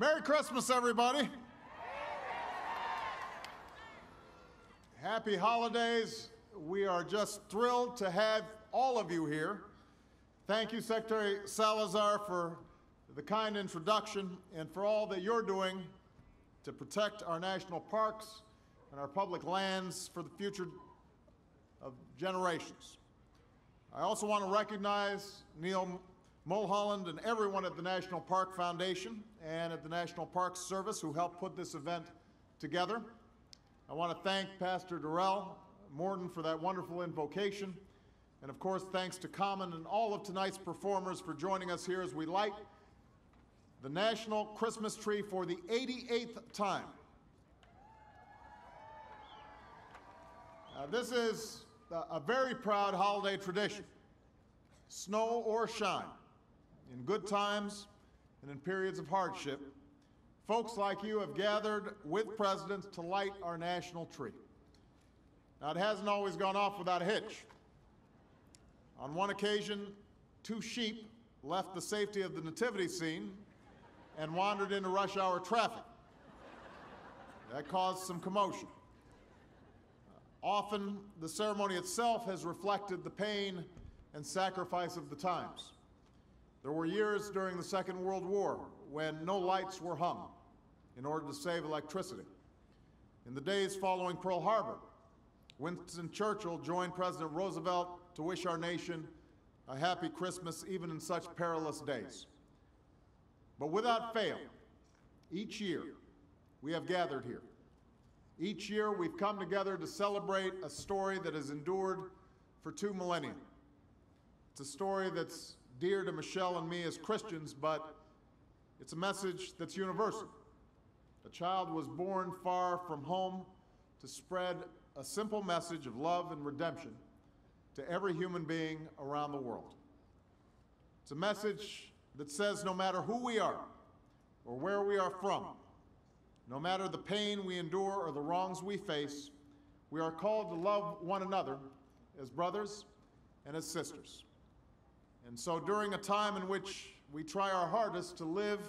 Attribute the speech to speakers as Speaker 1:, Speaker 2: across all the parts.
Speaker 1: Merry Christmas, everybody. Happy holidays. We are just thrilled to have all of you here. Thank you, Secretary Salazar, for the kind introduction and for all that you're doing to protect our national parks and our public lands for the future of generations. I also want to recognize Neil Mulholland and everyone at the National Park Foundation and at the National Park Service who helped put this event together. I want to thank Pastor Darrell Morton for that wonderful invocation. And of course, thanks to Common and all of tonight's performers for joining us here as we light the National Christmas Tree for the 88th time. This is a very proud holiday tradition, snow or shine. In good times and in periods of hardship, folks like you have gathered with presidents to light our national tree. Now, it hasn't always gone off without a hitch. On one occasion, 2 sheep left the safety of the nativity scene and wandered into rush hour traffic. That caused some commotion. Often, the ceremony itself has reflected the pain and sacrifice of the times. There were years during the Second World War when no lights were hung in order to save electricity. In the days following Pearl Harbor, Winston Churchill joined President Roosevelt to wish our nation a happy Christmas even in such perilous days. But without fail, each year we have gathered here. Each year we've come together to celebrate a story that has endured for 2 millennia. It's a story that's dear to Michelle and me as Christians, but it's a message that's universal. A child was born far from home to spread a simple message of love and redemption to every human being around the world. It's a message that says no matter who we are or where we are from, no matter the pain we endure or the wrongs we face, we are called to love one another as brothers and as sisters. And so during a time in which we try our hardest to live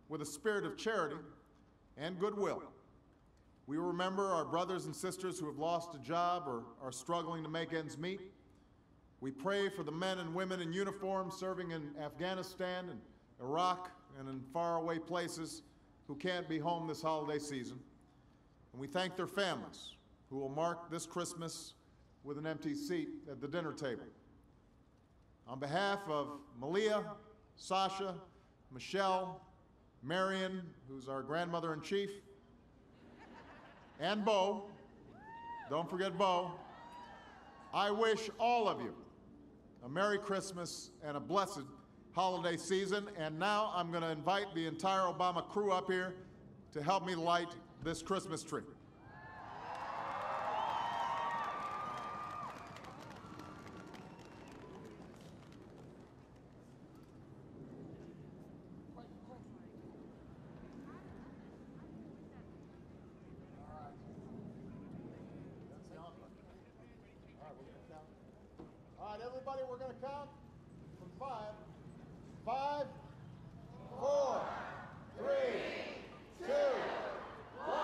Speaker 1: with a spirit of charity and goodwill, we remember our brothers and sisters who have lost a job or are struggling to make ends meet. We pray for the men and women in uniform serving in Afghanistan and Iraq and in faraway places who can't be home this holiday season. And we thank their families who will mark this Christmas with an empty seat at the dinner table. On behalf of Malia, Sasha, Michelle, Marion, who's our grandmother-in-chief, and Bo, don't forget Bo, I wish all of you a Merry Christmas and a blessed holiday season. And now I'm going to invite the entire Obama crew up here to help me light this Christmas tree. All right, everybody, we're going to count from 5. 5, 4, 3, 2, 1.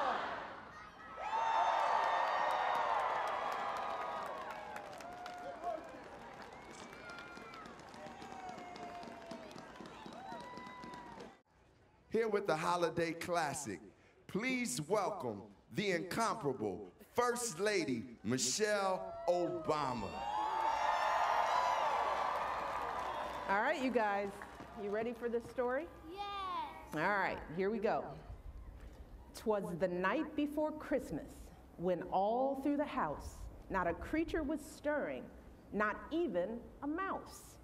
Speaker 2: Here with the holiday classic, please welcome the incomparable First Lady Michelle Obama.
Speaker 3: All right, you guys, you ready for this story?
Speaker 4: Yes.
Speaker 3: All right, here we go. 'Twas the night before Christmas, when all through the house not a creature was stirring, not even a mouse.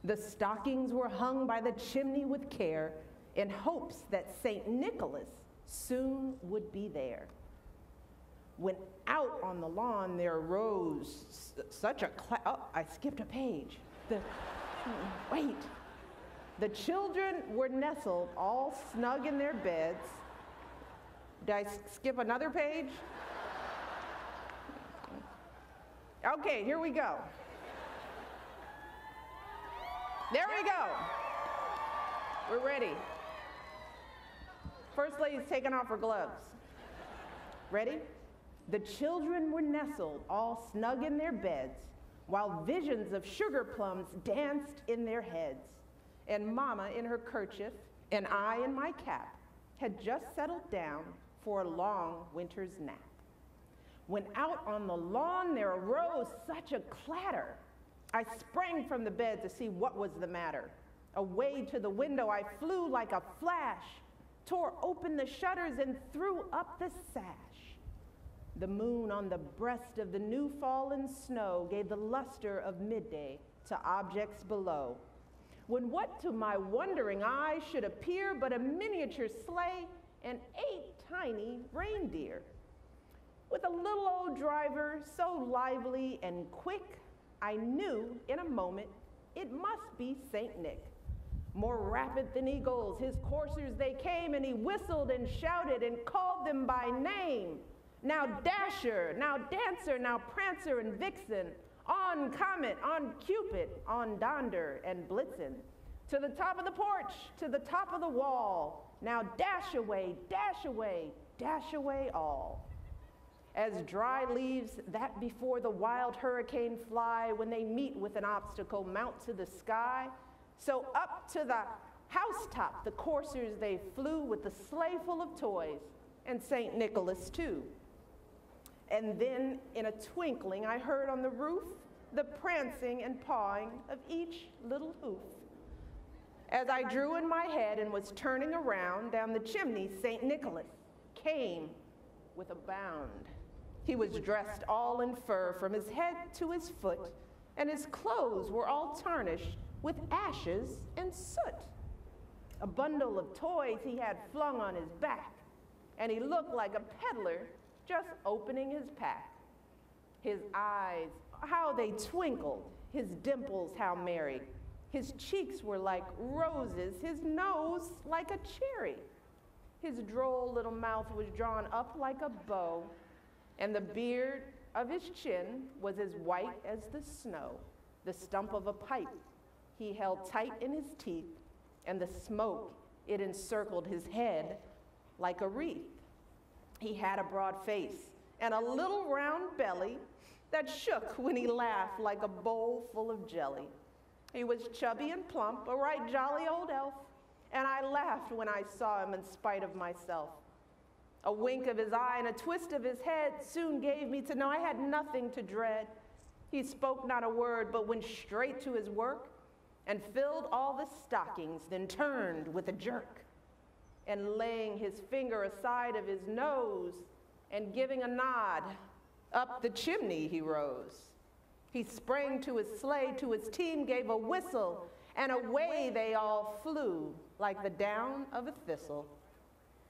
Speaker 3: The stockings were hung by the chimney with care, in hopes that St. Nicholas soon would be there. When out on the lawn there rose such a oh, I skipped a page. Wait. The children were nestled all snug in their beds. Did I skip another page? Okay, here we go. There we go. We're ready. First Lady's taking off her gloves. Ready? The children were nestled, all snug in their beds, while visions of sugar plums danced in their heads. And Mama in her kerchief, and I in my cap, had just settled down for a long winter's nap. When out on the lawn there arose such a clatter, I sprang from the bed to see what was the matter. Away to the window I flew like a flash, tore open the shutters and threw up the sash. The moon on the breast of the new fallen snow gave the luster of midday to objects below, when what to my wondering eyes should appear but a miniature sleigh and 8 tiny reindeer. With a little old driver so lively and quick, I knew in a moment it must be Saint Nick. More rapid than eagles, his coursers they came, and he whistled and shouted and called them by name. Now Dasher, now Dancer, now Prancer and Vixen, on Comet, on Cupid, on Donder and Blitzen. To the top of the porch, to the top of the wall, now dash away, dash away, dash away all. As dry leaves that before the wild hurricane fly when they meet with an obstacle mount to the sky, so up to the housetop the coursers they flew with the sleigh full of toys, and St. Nicholas too. And then in a twinkling I heard on the roof the prancing and pawing of each little hoof. As I drew in my head and was turning around down the chimney, St. Nicholas came with a bound. He was dressed all in fur from his head to his foot, and his clothes were all tarnished with ashes and soot. A bundle of toys he had flung on his back, and he looked like a peddler just opening his pack. His eyes, how they twinkled, his dimples how merry. His cheeks were like roses, his nose like a cherry. His droll little mouth was drawn up like a bow, and the beard of his chin was as white as the snow. The stump of a pipe he held tight in his teeth, and the smoke, it encircled his head like a wreath. He had a broad face and a little round belly that shook when he laughed like a bowl full of jelly. He was chubby and plump, a right jolly old elf, and I laughed when I saw him in spite of myself. A wink of his eye and a twist of his head soon gave me to know I had nothing to dread. He spoke not a word, but went straight to his work and filled all the stockings, then turned with a jerk. And laying his finger aside of his nose and giving a nod, up the chimney he rose. He sprang to his sleigh, to his team gave a whistle, and away they all flew like the down of a thistle.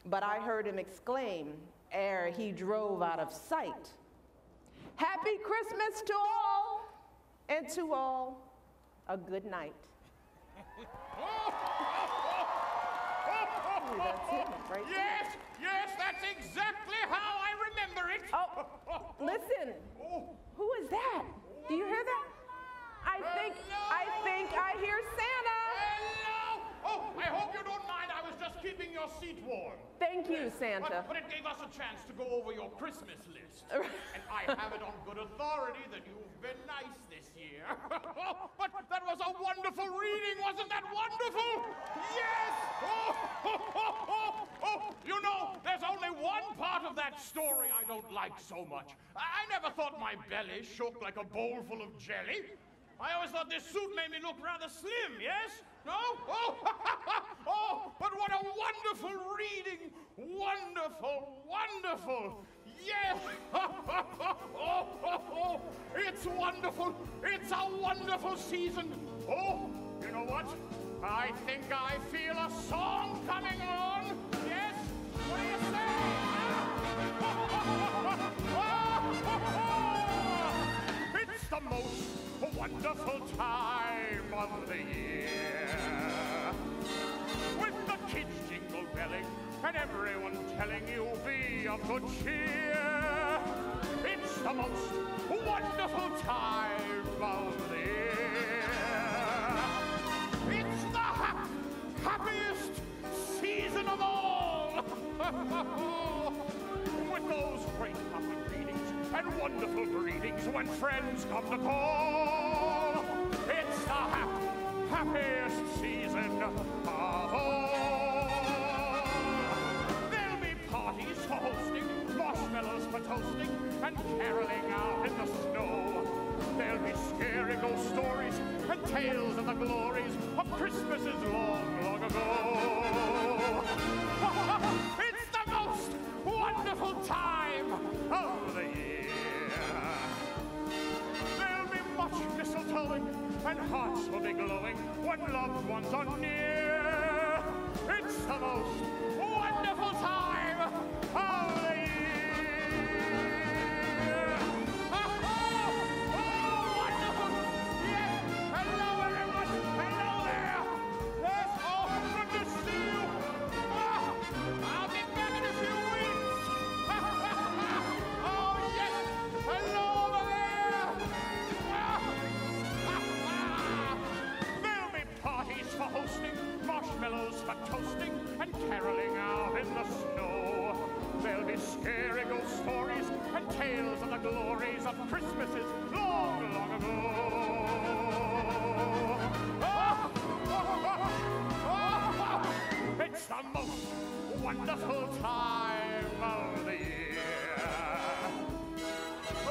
Speaker 3: But I heard him exclaim, ere he drove out of sight, "Happy Christmas to all, and to all a good night." That's it, right?
Speaker 4: Yes, yes, that's exactly how I remember it.
Speaker 3: Oh, listen. Who is that? Do you hear that? I think I hear Santa.
Speaker 4: Hello. Oh, I hope you don't mind. I was just keeping your seat warm.
Speaker 3: Thank you, Santa.
Speaker 4: But it gave us a chance to go over your Christmas list. And I have it on good authority that you've been nice this year. But that was a wonderful reading, wasn't that wonderful? Yes! You know, there's only one part of that story I don't like so much. I never thought my belly shook like a bowl full of jelly. I always thought this suit made me look rather slim, yes? No? Oh, but what a wonderful reading! Wonderful, wonderful! Yes! It's wonderful! It's a wonderful season! Oh, you know what? I think I feel a song coming on! Yes? What do you say? It's the most wonderful time of the year, with the kids jingle belling and everyone telling you be of good cheer. It's the most wonderful time of the year. It's the happiest season of all. With those great happy greetings and wonderful greetings when friends come to call, it's the happiest season of all. There'll be parties for hosting, marshmallows for toasting, and caroling out in the snow. There'll be scary ghost stories and tales of the glories of Christmases long, long ago. It's the most wonderful time of the year. There'll be much mistletoeing and hearts will be glowing when loved ones are near. It's the most wonderful time of the year. Wonderful! Yes! Hello, everyone! Hello there! Yes, oh, good to see you! I'll be back in a few weeks! Oh, yes! Hello over there! There'll be parties for hosting, marshmallows for toasting, and caroling out in the snow. There'll be scary ghost stories and tales of the glories of Christmases long, long ago. It's the most wonderful time of the year.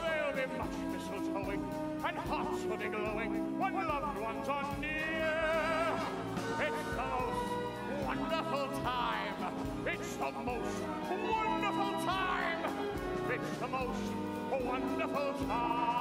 Speaker 4: There'll be much mistletoeing and hearts will be glowing when loved ones are near. It's the most wonderful time. It's the most wonderful time. It's the most wonderful time.